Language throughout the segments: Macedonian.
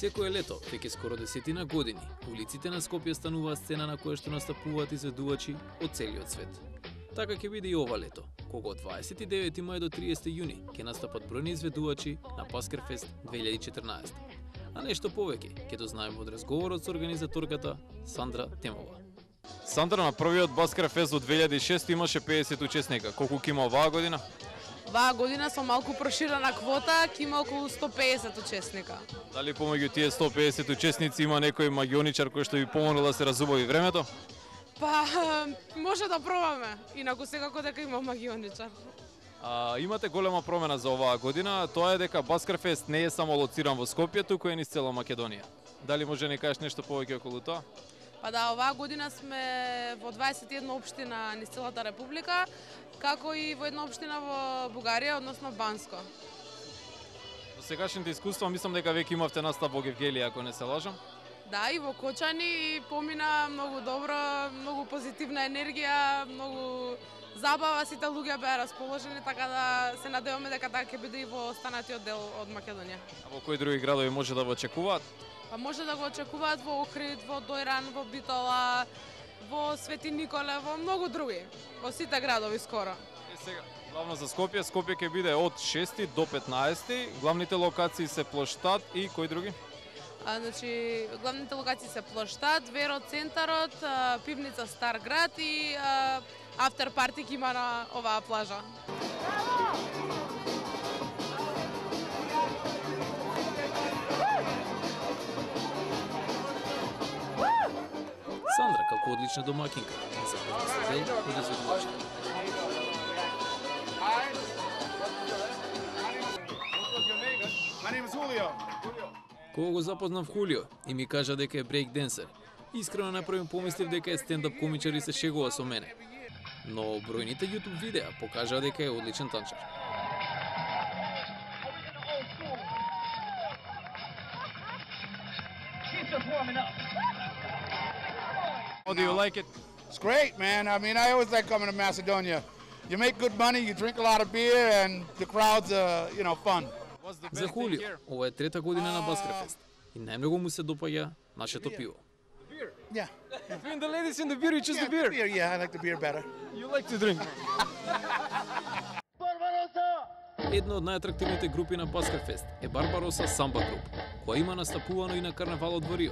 Секое лето, веќе скоро 10 години, улиците на Скопје стануваат сцена на која што настапуваат изведувачи од целиот свет. Така ќе биде и ова лето, кога од 29 мај до 30 јуни ќе настапат бројни изведувачи на Баскерфест 2014. А нешто повеќе ќе дознаеме од разговорот со организаторката Сандра Темова. Сандра, на првиот Баскерфест од 2006 имаше 50 учесника. Колку ќе има оваа година? Оваа година со малку проширена квота ќе има околу 150 учесника. Дали помеѓу тие 150 учесници има некој магионичар кој што ви помогнал да се разубави времето? Па, може да пробаме, инаку секако дека има магионичар. Имате голема промена за оваа година, тоа е дека Баскерфест не е само лоциран во Скопје, туку е низ цела Македонија. Дали може да ни кажеш нешто повеќе околу тоа? Па да, оваа година сме во 21 општина низ целата република, како и во една општина во Бугарија, односно Банско. Во сегашните искуства мислам дека веќе имавте настап во Гевгелија, ако не се лажам. Да, и во Кочани и помина многу добро, многу позитивна енергија, многу забава, сите луѓе беа расположени, така да се надеваме дека така ќе биде и во останатиот дел од Македонија. А во кои други градови може да го очекуваат? Па може да го очекуваат во Охрид, во Дојран, во Битола, во Свети Николе, во многу други, во сите градови скоро. Сега, главно за Скопје, Скопје ќе биде од 6 до 15, главните локации се Плоштад и кои други? Значи, главните локации се Плоштад, Веро центарот, пивница Стар град и афтер парти ќе има на оваа плажа. Сандра, како одлична домакинка, запозна се дел од изведувачите. Кога го запознав Хулио и ми кажа дека е брейк денсер, искрено направи помислив дека е стендап комичар и се шегува со мене. Но бројните YouTube видеа покажаа дека е одличен танчар. How do you like it? It's great, man. I mean, I always like coming to Macedonia. You make good money, you drink a lot of beer, and the crowd's, fun. За Хулио, ова е трета година на Баскерфест и најмногу му се допаѓа нашето пиво. Yeah. Between the ladies and the beer, you choose the beer. Yeah, I like the beer better. You like to drink. Една од најатрактивните групи на Баскерфест е Барбароса Самба груп, која има настапувано и на карнавалот во Рио.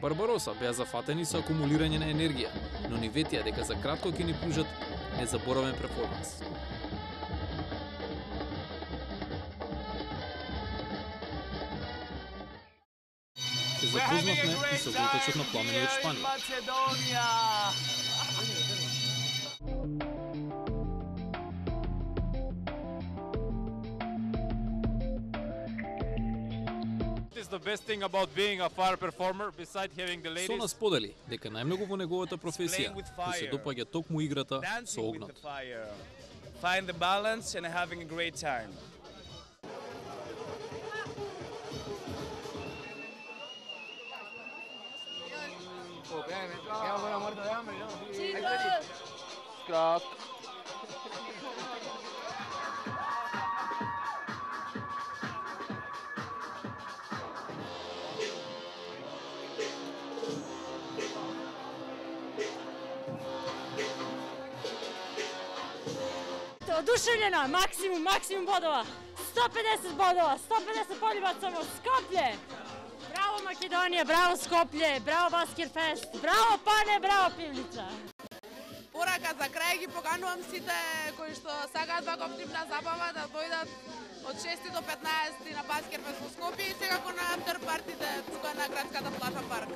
Барбароса беа зафатени со акумулирање на енергија, но ни ветија дека за кратко ќе ни пружат незаборавен перформанс. Се запознавме и со вотечот на пламени од Шпанија. The best thing about being a fire performer beside having the Со ladies нас сподели дека најмногу во неговата професија му се допаѓа токму играта со огнот. Find the balance and having a great time. Одушевljena, максимум бодова, 150 бодова, 150 пољубаца во Скопје. Браво Македонија, браво Скопје, браво Баскерфест, браво Пане, браво Пивница. Порака за крај ги поканувам сите кои што сакаат вака оптимна забава да дојдат од 6 до 15 на Баскерфест во Скопје и секако на афтер партите тука на градската плажа парк.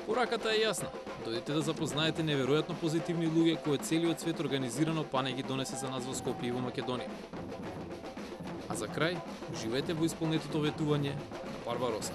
Пораката е јасна. Дојдете да запознаете неверојатно позитивни луѓе кои целиот свет организирано пане ги донесе за нас во Скопје и во Македонија. А за крај, уживајте во исполнетото ветување на Барбароса.